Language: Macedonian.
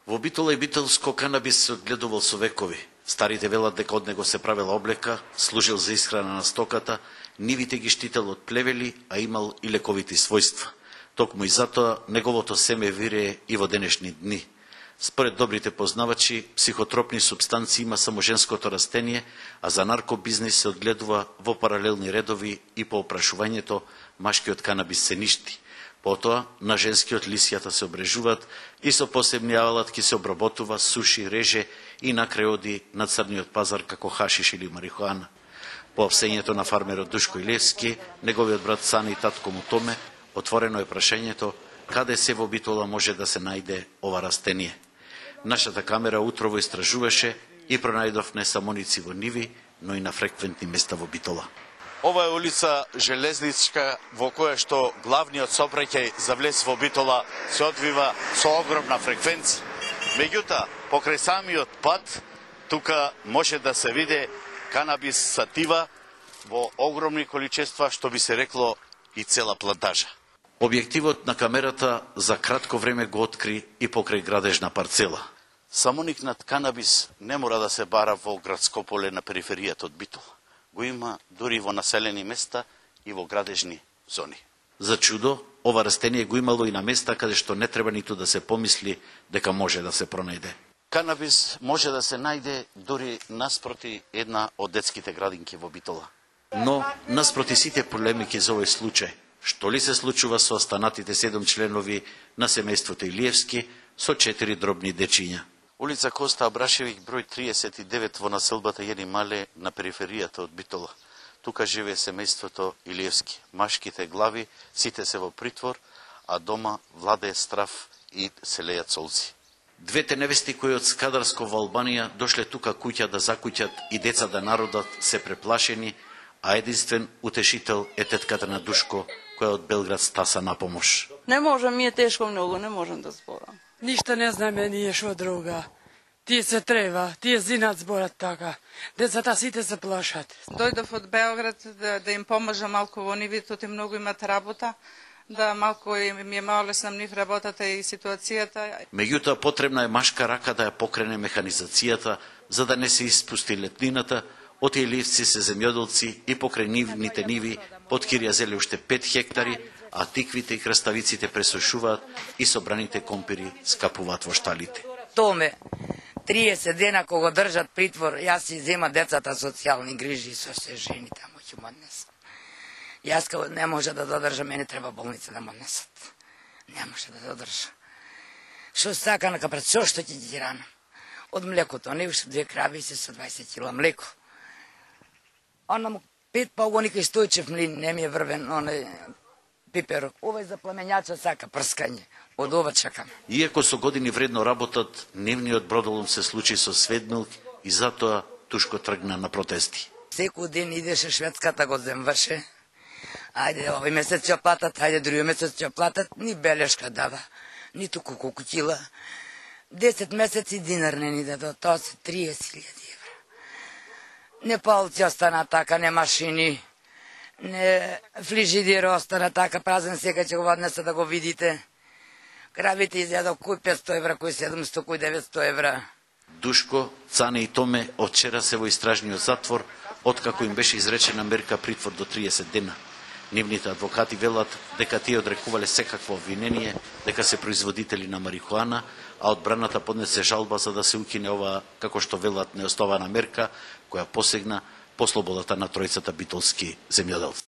Во Битола и Битолско канабис се одгледувал со векови. Старите велат дека од него се правела облека, служил за исхрана на стоката, нивите ги штител од плевели, а имал и лековити својства. Токму и затоа неговото семе вирее и во денешни дни. Според добрите познавачи, психотропни субстанции има само женското растение, а за наркобизнис се одгледува во паралелни редови и по опрашувањето машкиот канабис се ништи. Потоа, на женскиот лисјата се обрежуваат и со посебни алатки се обработува, суши, реже и накрај оди на црниот пазар како хашиш или марихуана. По опсењето на фармерот Душко Илевски, неговиот брат Цане и татко му Томе, отворено е прашањето каде се во Битола може да се најде ова растение. Нашата камера утрово истражуваше и пронајдов не само ници во ниви, но и на фреквентни места во Битола. Ова е улица Железничка, во која што главниот сообраќај за влез во Битола се одвива со огромна фреквенција. Меѓутоа, покрај самиот пат, тука може да се види канабис сатива во огромни количества, што би се рекло и цела плантажа. Објективот на камерата за кратко време го откри и покрај градежна парцела. Самоникнат канабис не мора да се бара во градско поле на периферијата од Битола. Го има дури во населени места и во градежни зони. За чудо, ова растение го имало и на места каде што не треба ниту да се помисли дека може да се пронајде. Канабис може да се најде дури наспроти една од детските градинки во Битола. Но, наспроти сите полемики за овој случај, што ли се случува со останатите 7 членови на семејството Илиевски со 4 дробни дечиња? Улица Коста Абрашевиќ, број 39 во населбата Јени Мале на периферијата од Битола. Тука живее семејството Илиевски. Машките глави сите се во притвор, а дома владее страв и се лејат солзи. Двете невести кои од Скадарско во Албанија дошле тука куќа да закуќат и деца да народат се преплашени, а единствен утешител е тетката на Душко, која од Белград стаса на помош. Не можам, ми е тешко многу, не можам да зборам. Ништо не знаме ние шо друга. Тие се треба, тие зинат зборат така. Децата сите се плашат. Дојдов од Белград да им поможам малку во нивите, те многу имат работа, да малку им е малесна нив работата и ситуацијата. Меѓутоа потребна е машка рака да ја покрене механизацијата, за да не се испусти летнината. Од Илиевци се земјоделци и покрај нивните ниви под Кирија зеле уште 5 хектари, а тиквите и краставиците пресушуваат и собраните компири скапуваат во шталите. Томе, 30 дена кога го држат притвор, јас си зема децата социјални грижи со се жени таму ќе му однесам. Јас кога не може да додржам, мене треба болница да му однесат. Не може да додржа. Што сака на капрат, што ќе ги рана? Од млекото, не уште 2 крави се со 20 кила млеко. Она му 5 погоника и Стојчев млин, не ми е врвен, оне пиперок. Ова е за пламењача сака прскање. Од ова чакам. Иако со години вредно работат, нивниот бродолом се случи со сведмилк и затоа Душко тргна на протести. Секој ден идеше шведската го земваше. Ајде, овој месец ќе платат, ајде, други месец ќе платат. Ни белешка дава, ниту колку кила. 10 месеци динар не ни дадат, тоа се 30.000 евра. Не палци остана така, не машини. Не флижидир остана така, празен, сега ќе го однеса да го видите. Кравите изјадо кој 500 евра, кој 700, кој 900 евра. Душко, Цане и Томе од вчера се во истражниот затвор, откако им беше изречена мерка притвор до 30 дена. Нивните адвокати велат дека тие одрекувале секакво обвинение, дека се производители на марихуана, а одбраната поднесе жалба за да се укине ова, како што велат, неоснована мерка, која посегна по слободата на тројцата битолски земјоделци.